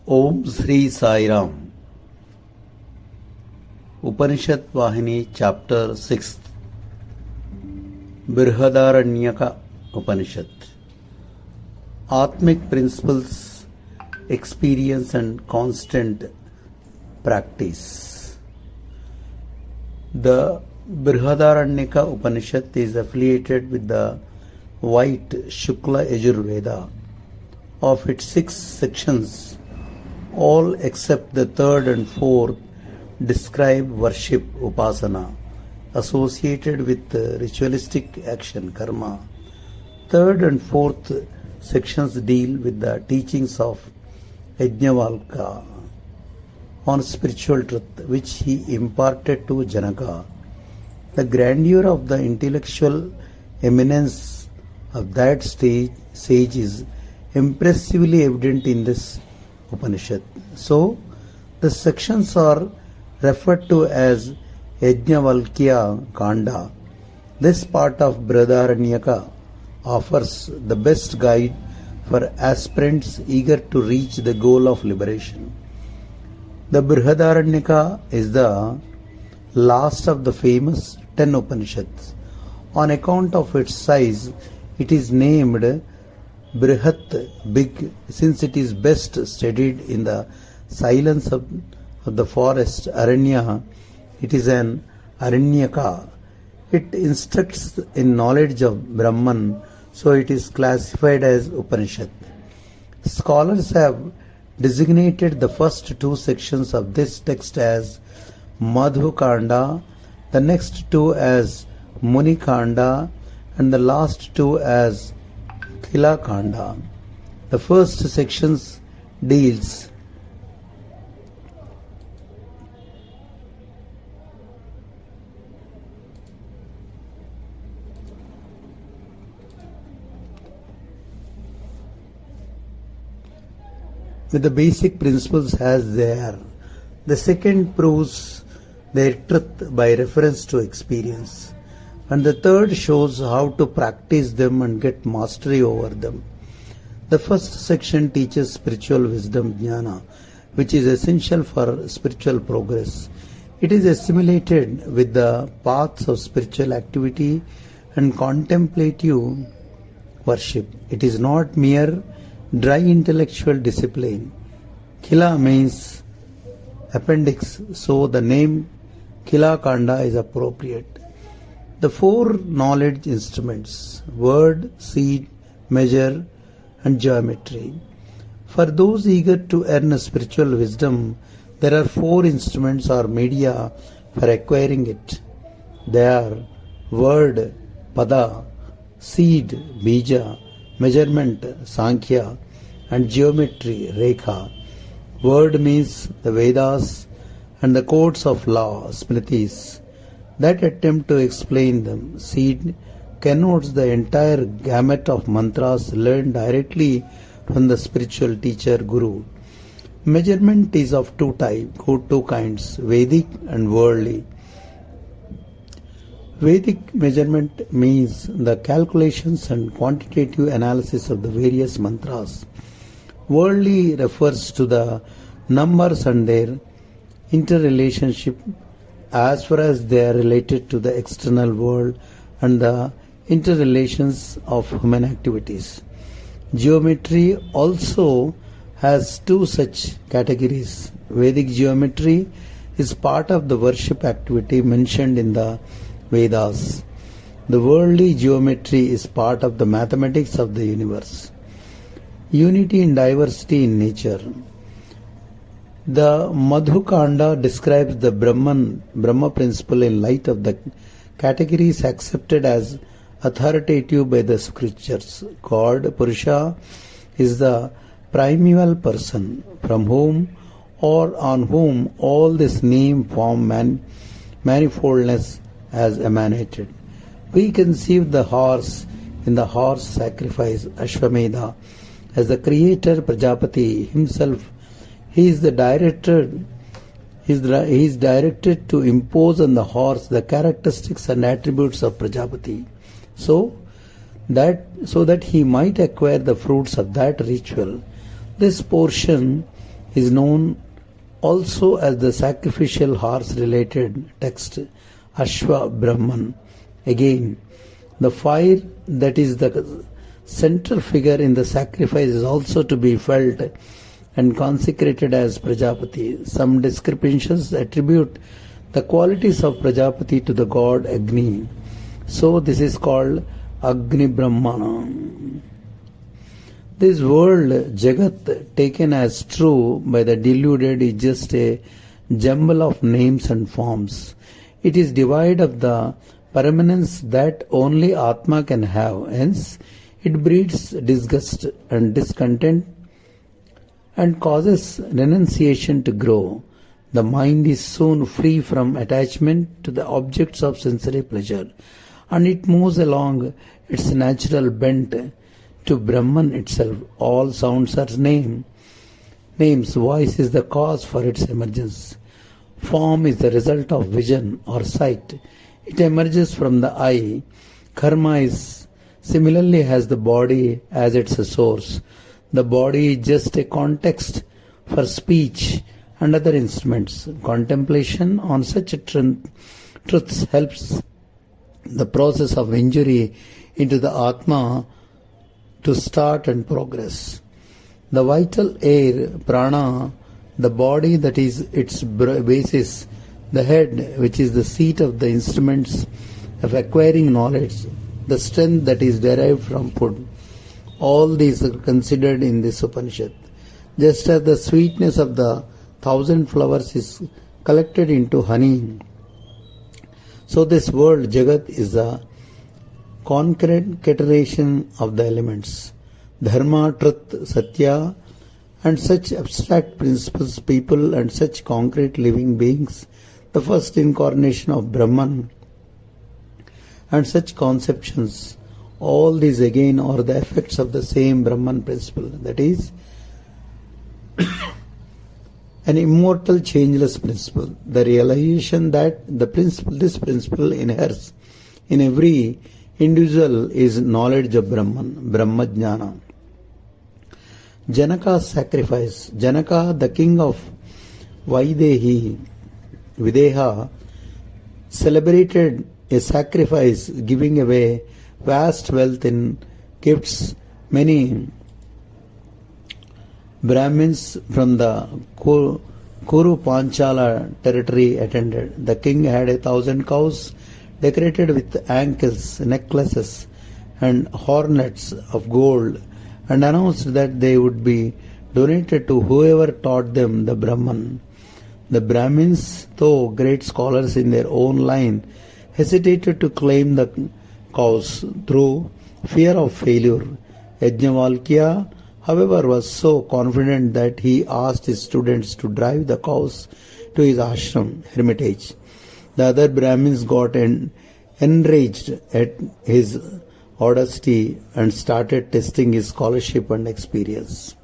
Om Sri Sai Ram. Upanishad Vahini Chapter 6. Brihadaranyaka Upanishad. Atmic Principles, Experience and Constant Practice. The Brihadaranyaka Upanishad is affiliated with the white Shukla Yajurveda. Of its 6 sections, all except the third and fourth describe worship upasana associated with ritualistic action karma. Third and fourth sections deal with the teachings of Yajnavalkya on spiritual truth which he imparted to Janaka. The grandeur of the intellectual eminence of that sage is impressively evident in this Upanishad. So, the sections are referred to as Yajnavalkya Kanda. This part of Brihadaranyaka offers the best guide for aspirants eager to reach the goal of liberation. The Brihadaranyaka is the last of the famous 10 Upanishads. On account of its size, it is named Brihat, big, since it is best studied in the silence of the forest, Aranya. It is an Aranyaka. It instructs in knowledge of Brahman, so it is classified as Upanishad. Scholars have designated the first 2 sections of this text as Madhu Kanda, the next 2 as Muni Kanda, and the last 2 as Khila Kanda. The first sections deals with the basic principles as they are. The second proves their truth by reference to experience. And the third shows how to practice them and get mastery over them. The first section teaches spiritual wisdom, jnana, which is essential for spiritual progress. It is assimilated with the paths of spiritual activity and contemplative worship. It is not mere dry intellectual discipline. Khila means appendix, so the name Khila Kanda is appropriate. The 4 knowledge instruments: word, seed, measure, and geometry. For those eager to earn spiritual wisdom, there are 4 instruments or media for acquiring it. They are word, pada, seed, bija, measurement, sankhya, and geometry, rekha. Word means the Vedas and the codes of law, smritis, that attempt to explain them. Seed connotes the entire gamut of mantras learned directly from the spiritual teacher, Guru. Measurement is of 2 kinds, Vedic and worldly. Vedic measurement means the calculations and quantitative analysis of the various mantras. Worldly refers to the numbers and their interrelationship as far as they are related to the external world and the interrelations of human activities. Geometry also has 2 such categories. Vedic geometry is part of the worship activity mentioned in the Vedas. The worldly geometry is part of the mathematics of the universe. Unity in diversity in nature. The Madhu Kanda describes the Brahma principle in light of the categories accepted as authoritative by the scriptures. God, Purusha, is the primeval person from whom or on whom all this name, form, manifoldness has emanated. We conceive the horse in the horse sacrifice, Ashwamedha, as the creator Prajapati himself. He is directed to impose on the horse the characteristics and attributes of Prajapati, so that he might acquire the fruits of that ritual. This portion is known also as the sacrificial horse related text Ashwa Brahman. Again, the fire that is the central figure in the sacrifice is also to be felt and consecrated as Prajapati. Some descriptions attribute the qualities of Prajapati to the god Agni. So this is called Agni Brahmana. This world, Jagat, taken as true by the deluded, is just a jumble of names and forms. It is devoid of the permanence that only Atma can have. Hence, it breeds disgust and discontent and causes renunciation to grow. The mind is soon free from attachment to the objects of sensory pleasure, and it moves along its natural bent to Brahman itself. All sounds are names. Voice is the cause for its emergence. Form is the result of vision or sight. It emerges from the eye. Karma is similarly has the body as its source. The body is just a context for speech and other instruments. Contemplation on such truths helps the process of inquiry into the Atma to start and progress. The vital air, prana, the body that is its basis, the head which is the seat of the instruments of acquiring knowledge, the strength that is derived from food. All these are considered in this Upanishad. Just as the sweetness of the 1,000 flowers is collected into honey, so this world, Jagat, is a concatenation of the elements. Dharma, truth, Satya, and such abstract principles, people, and such concrete living beings, the first incarnation of Brahman, and such conceptions, all these again are the effects of the same Brahman principle, that is, an immortal, changeless principle. The realization that this principle inheres in every individual is knowledge of Brahman, Brahmajnana. Janaka's sacrifice. Janaka, the king of Videha, celebrated a sacrifice, giving away vast wealth in gifts. Many Brahmins from the Kuru Panchala territory attended. The king had 1,000 cows decorated with ankles, necklaces, and hornets of gold, and announced that they would be donated to whoever taught them the Brahman. The Brahmins, though great scholars in their own line, hesitated to claim the cows through fear of failure. Yajnavalkya, however, was so confident that he asked his students to drive the cows to his ashram, hermitage. The other Brahmins got enraged at his audacity and started testing his scholarship and experience.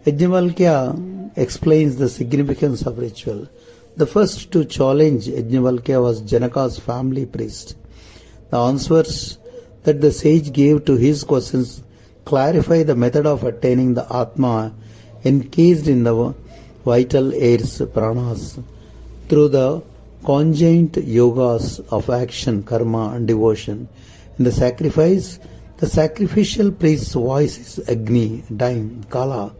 Yajnavalkya explains the significance of ritual. The first to challenge Yajnavalkya was Janaka's family priest. The answers that the sage gave to his questions clarify the method of attaining the Atma encased in the vital airs, pranas, through the conjoint yogas of action, karma, and devotion. In the sacrifice, the sacrificial priest's voice is Agni, time, Kala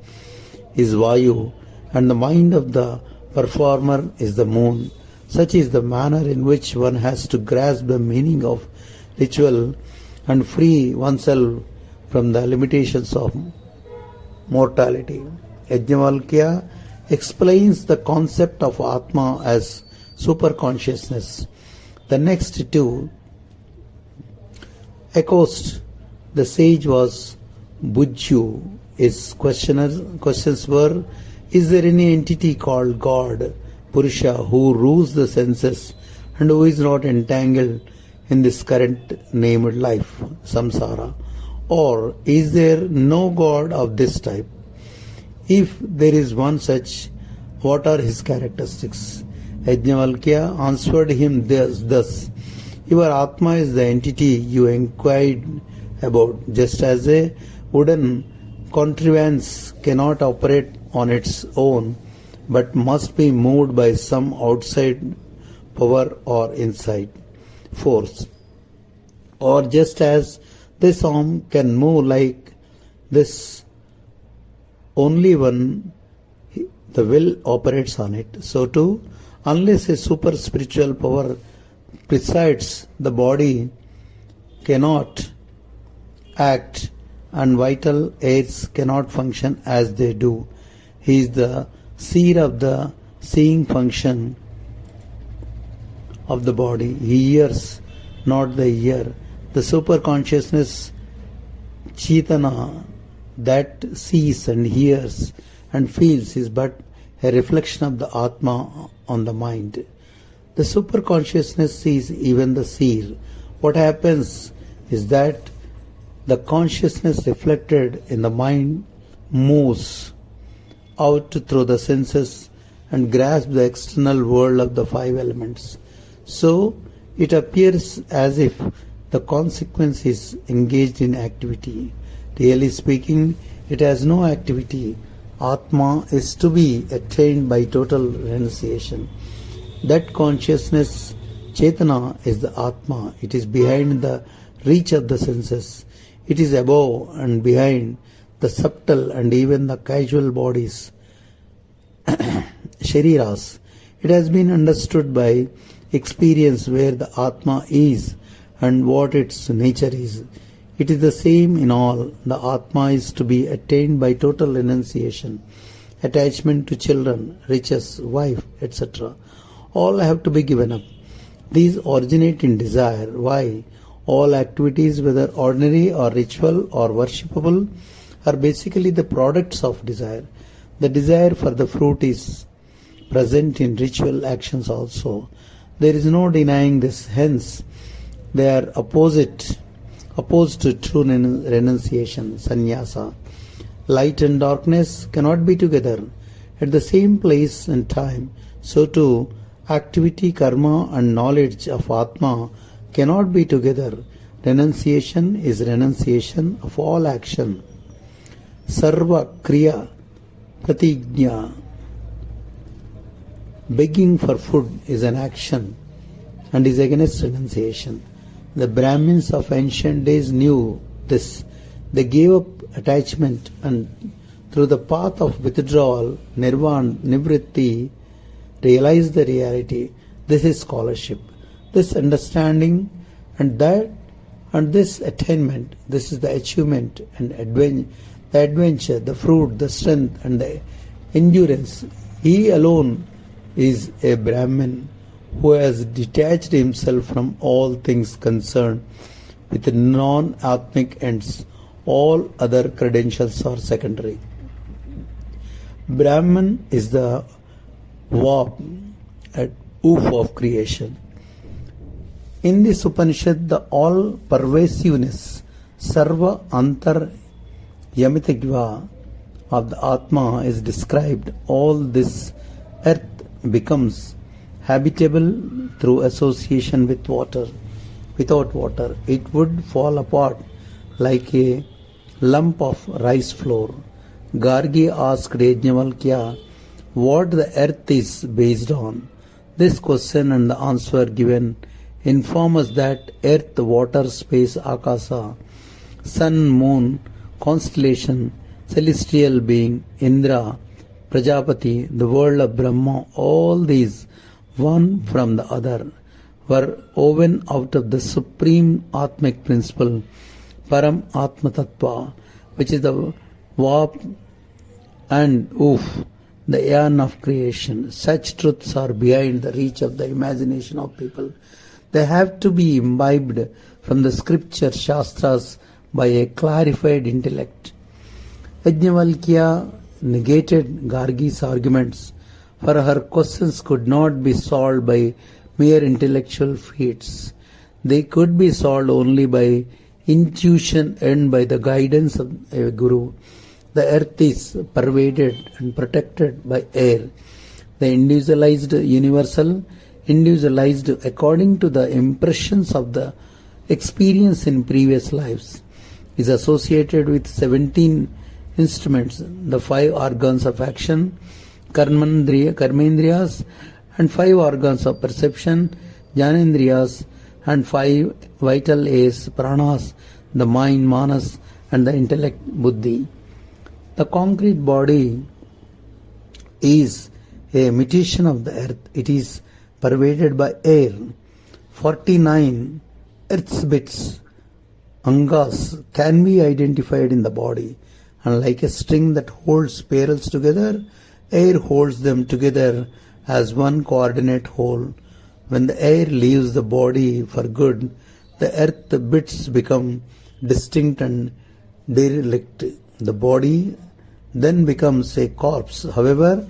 is Vayu, and the mind of the performer is the moon. Such is the manner in which one has to grasp the meaning of ritual and free oneself from the limitations of mortality. Yajnavalkya explains the concept of Atma as superconsciousness. The next two echoed the sage was Bujju. His questions were, is there any entity called God, Purusha, who rules the senses and who is not entangled in this current named life, samsara? Or is there no God of this type? If there is one such, what are his characteristics? Yajnavalkya answered him thus, your Atma is the entity you inquired about, just as a wooden contrivance cannot operate on its own but must be moved by some outside power or inside force. Or just as this arm can move like this only when the will operates on it, so too, unless a super spiritual power presides, the body cannot act and vital aids cannot function as they do. He is the seer of the seeing function of the body. He hears, not the ear. The super consciousness Chaitana that sees and hears and feels is but a reflection of the Atma on the mind. The super consciousness sees even the seer. What happens is that the consciousness reflected in the mind moves out through the senses and grasps the external world of the five elements. So it appears as if the consequence is engaged in activity. Really speaking, it has no activity. Atma is to be attained by total renunciation. That consciousness, Chaitana, is the Atma. It is behind the reach of the senses. It is above and behind the subtle and even the casual bodies, shariras. It has been understood by experience where the Atma is and what its nature is. It is the same in all. The Atma is to be attained by total renunciation. Attachment to children, riches, wife, etc. all have to be given up. These originate in desire. Why? All activities, whether ordinary or ritual or worshipable, are basically the products of desire. The desire for the fruit is present in ritual actions also. There is no denying this. Hence, they are opposed to true renunciation, sannyasa. Light and darkness cannot be together at the same place and time. So too, activity, karma and knowledge of Atma cannot be together. Renunciation is renunciation of all action. Sarva kriya pratigna. Begging for food is an action and is against renunciation. The Brahmins of ancient days knew this. They gave up attachment and through the path of withdrawal, nirvana, nivritti, realized the reality. This is scholarship. This understanding and this attainment, this is the achievement and the adventure, the fruit, the strength and the endurance. He alone is a Brahmin who has detached himself from all things concerned with non-atmic ends. All other credentials are secondary. Brahman is the warp and oof of creation. In this Upanishad, the all-pervasiveness, sarva antar yamitagva of the Atma is described. All this earth becomes habitable through association with water. Without water, it would fall apart like a lump of rice flour. Gargi asked Yajnavalkya what the earth is based on. This question and the answer given inform us that earth, water, space, akasa, sun, moon, constellation, celestial being, Indra, Prajapati, the world of Brahma, all these, one from the other, were woven out of the supreme Atmic principle, Param Atma Tattva, which is the warp and oof, the yarn of creation. Such truths are beyond the reach of the imagination of people. They have to be imbibed from the scripture Shastras by a clarified intellect. Yajnavalkya negated Gargi's arguments, for her questions could not be solved by mere intellectual feats. They could be solved only by intuition earned by the guidance of a guru. The earth is pervaded and protected by air. The individualized universal, individualized according to the impressions of the experience in previous lives, is associated with 17 instruments, the 5 organs of action, karmendriyas, and 5 organs of perception, jnanendriyas, and 5 vital airs, pranas, the mind, manas, and the intellect, buddhi. The concrete body is a imitation of the earth. It is pervaded by air. 49 earth's bits, angas, can be identified in the body, and like a string that holds spirals together, air holds them together as one coordinate whole. When the air leaves the body for good, the earth bits become distinct and derelict. The body then becomes a corpse. However,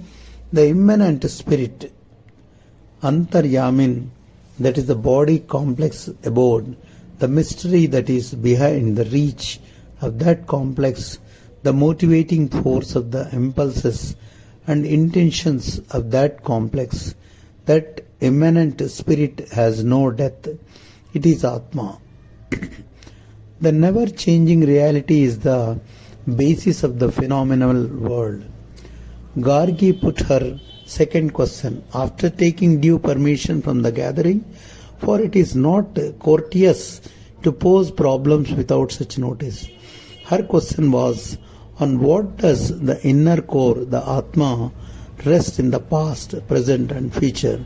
the immanent spirit, Antaryamin, that is the body complex abode, the mystery that is behind the reach of that complex, the motivating force of the impulses and intentions of that complex, that immanent spirit has no death. It is Atma. The never-changing reality is the basis of the phenomenal world. Gargi put her second question after taking due permission from the gathering, for it is not courteous to pose problems without such notice. Her question was, on what does the inner core, the Atma, rest in the past, present and future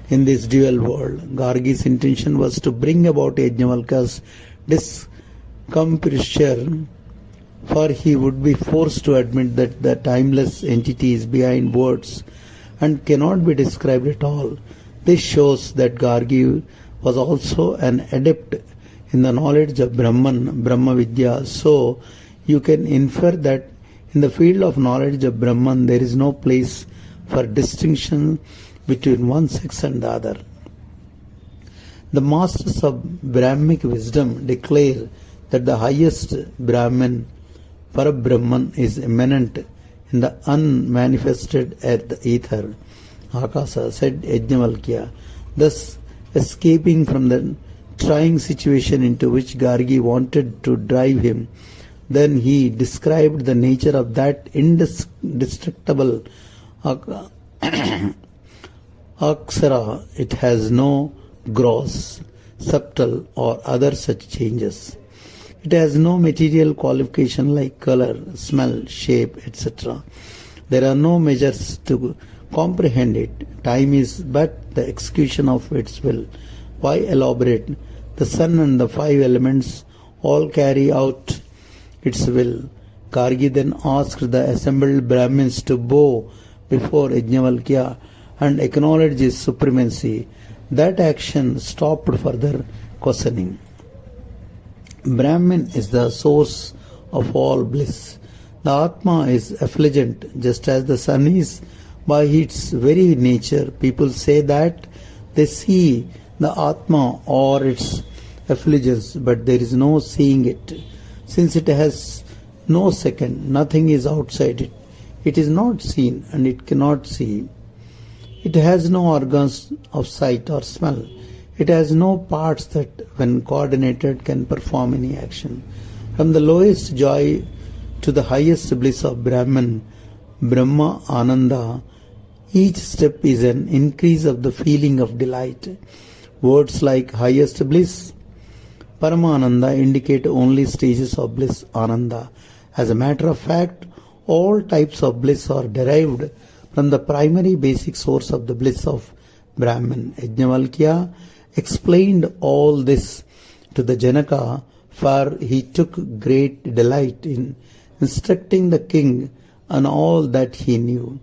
in this dual world? Gargi's intention was to bring about Yajnavalkya's discomfiture, for he would be forced to admit that the timeless entity is behind words and cannot be described at all. This shows that Gargi was also an adept in the knowledge of Brahman, Brahma Vidya. So you can infer that in the field of knowledge of Brahman there is no place for distinction between one sex and the other. The masters of Brahmic wisdom declare that the highest Brahman, Parabrahman, is immanent in the unmanifested earth ether, Akasa, said Yajnavalkya, thus escaping from the trying situation into which Gargi wanted to drive him. Then he described the nature of that indestructible Aksara. It has no gross, subtle or other such changes. It has no material qualification like color, smell, shape, etc. There are no measures to comprehend it. Time is but the execution of its will. Why elaborate? The sun and the 5 elements all carry out its will. Gargi then asked the assembled Brahmins to bow before Yajnavalkya and acknowledge his supremacy. That action stopped further questioning. Brahman is the source of all bliss. The Atma is effulgent, just as the sun is by its very nature. People say that they see the Atma or its effulgence, but there is no seeing it. Since it has no second, nothing is outside it. It is not seen and it cannot see. It has no organs of sight or smell. It has no parts that, when coordinated, can perform any action. From the lowest joy to the highest bliss of Brahman, Brahma Ananda, each step is an increase of the feeling of delight. Words like highest bliss, Paramananda indicate only stages of bliss, Ananda. As a matter of fact, all types of bliss are derived from the primary basic source of the bliss of Brahman. Yajnavalkya explained all this to the Janaka, for he took great delight in instructing the king on all that he knew.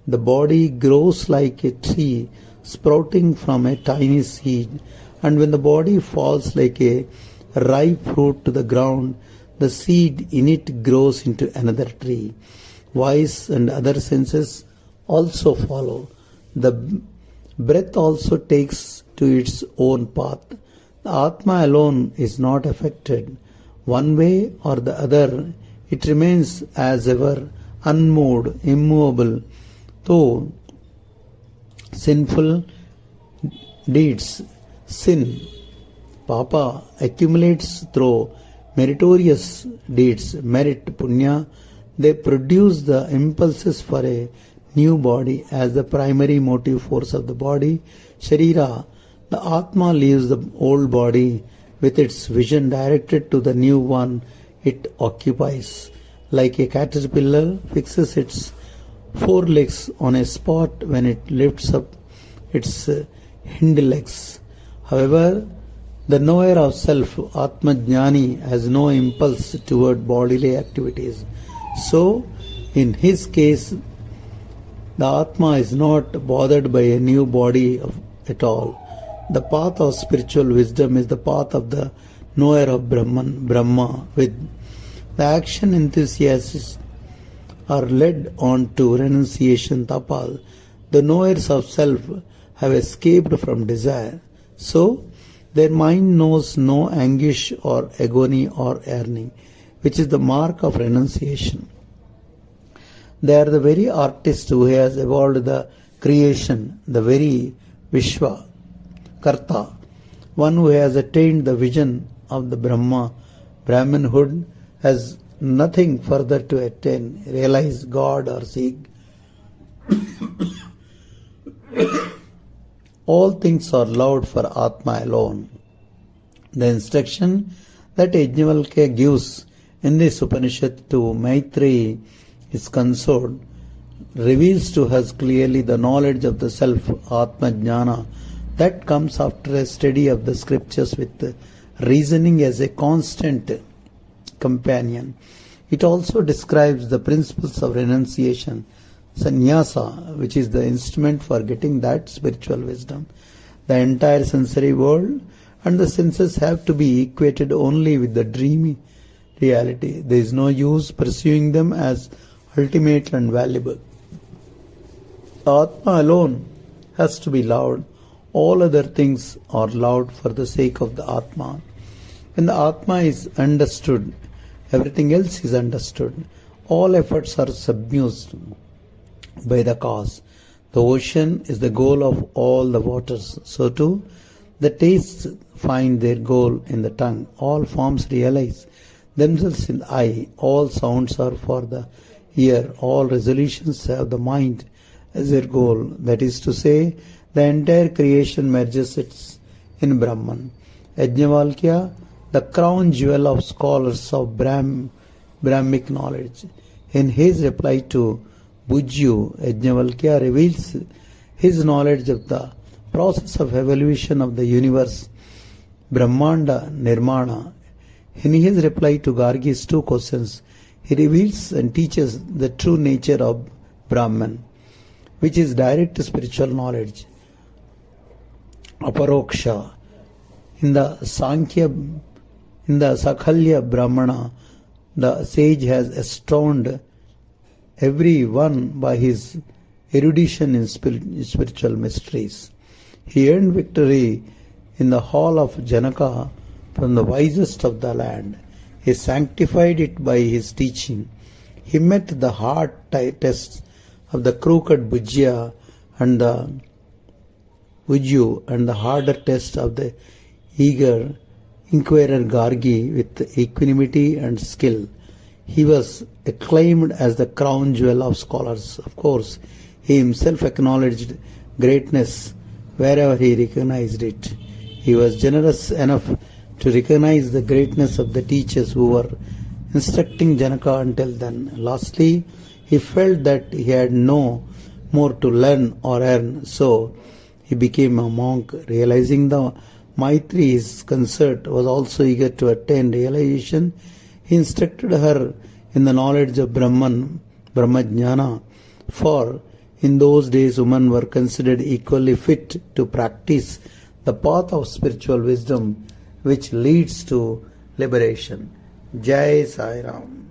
The body grows like a tree sprouting from a tiny seed, and when the body falls like a ripe fruit to the ground, the seed in it grows into another tree. Voice and other senses also follow. The breath also takes to its own path. The Atma alone is not affected. One way or the other, it remains as ever unmoved, immovable, though sinful deeds, sin, Papa, accumulates through meritorious deeds, merit, punya, They produce the impulses for a new body as the primary motive force of the body, Sharira. The Atma leaves the old body with its vision directed to the new one it occupies. Like a caterpillar fixes its forelegs on a spot when it lifts up its hind legs. However, the knower of self, Atma Jnani, has no impulse toward bodily activities. So, in his case, the Atma is not bothered by a new body at all. The path of spiritual wisdom is the path of the knower of Brahma. With the action enthusiasts are led on to renunciation tapa. The knowers of self have escaped from desire. So, their mind knows no anguish or agony or yearning, which is the mark of renunciation. They are the very artist who has evolved the creation, the very Vishwa, Karta, one who has attained the vision of the Brahmanhood, has nothing further to attain, realize God or seek. All things are loved for Atma alone. The instruction that Yajnavalkya gives in this Upanishad to Maitreyi, his consort, reveals to us clearly the knowledge of the self, Atma Jnana, that comes after a study of the scriptures with reasoning as a constant companion. It also describes the principles of renunciation, sannyasa, which is the instrument for getting that spiritual wisdom. The entire sensory world and the senses have to be equated only with the dreamy reality. There is no use pursuing them as ultimate and valuable. The Atma alone has to be loved. All other things are loved for the sake of the Atma. When the Atma is understood, everything else is understood. All efforts are submerged by the cause. The ocean is the goal of all the waters. So too, the tastes find their goal in the tongue. All forms realize themselves in the eye. All sounds are for the ear. All resolutions have the mind as their goal. That is to say, the entire creation merges in Brahman. Yajnavalkya, the crown jewel of scholars of Brahmic knowledge. In his reply to Bujyu, Yajnavalkya reveals his knowledge of the process of evolution of the universe, Brahmanda Nirmana. In his reply to Gargi's two questions, he reveals and teaches the true nature of Brahman, which is direct spiritual knowledge, Aparoksha. In the Sakhalya Brahmana, the sage has astounded everyone by his erudition in spiritual mysteries. He earned victory in the hall of Janaka from the wisest of the land. He sanctified it by his teaching. He met the hard tests of the crooked Bujyu and the harder test of the eager inquirer Gargi with equanimity and skill. He was acclaimed as the crown jewel of scholars. Of course, he himself acknowledged greatness wherever he recognized it. He was generous enough to recognize the greatness of the teachers who were instructing Janaka until then. Lastly, he felt that he had no more to learn or earn, so he became a monk. Realizing the Maitreyi's consort was also eager to attain realization, he instructed her in the knowledge of Brahmajnana, for in those days women were considered equally fit to practice the path of spiritual wisdom which leads to liberation. Jai Sai Ram.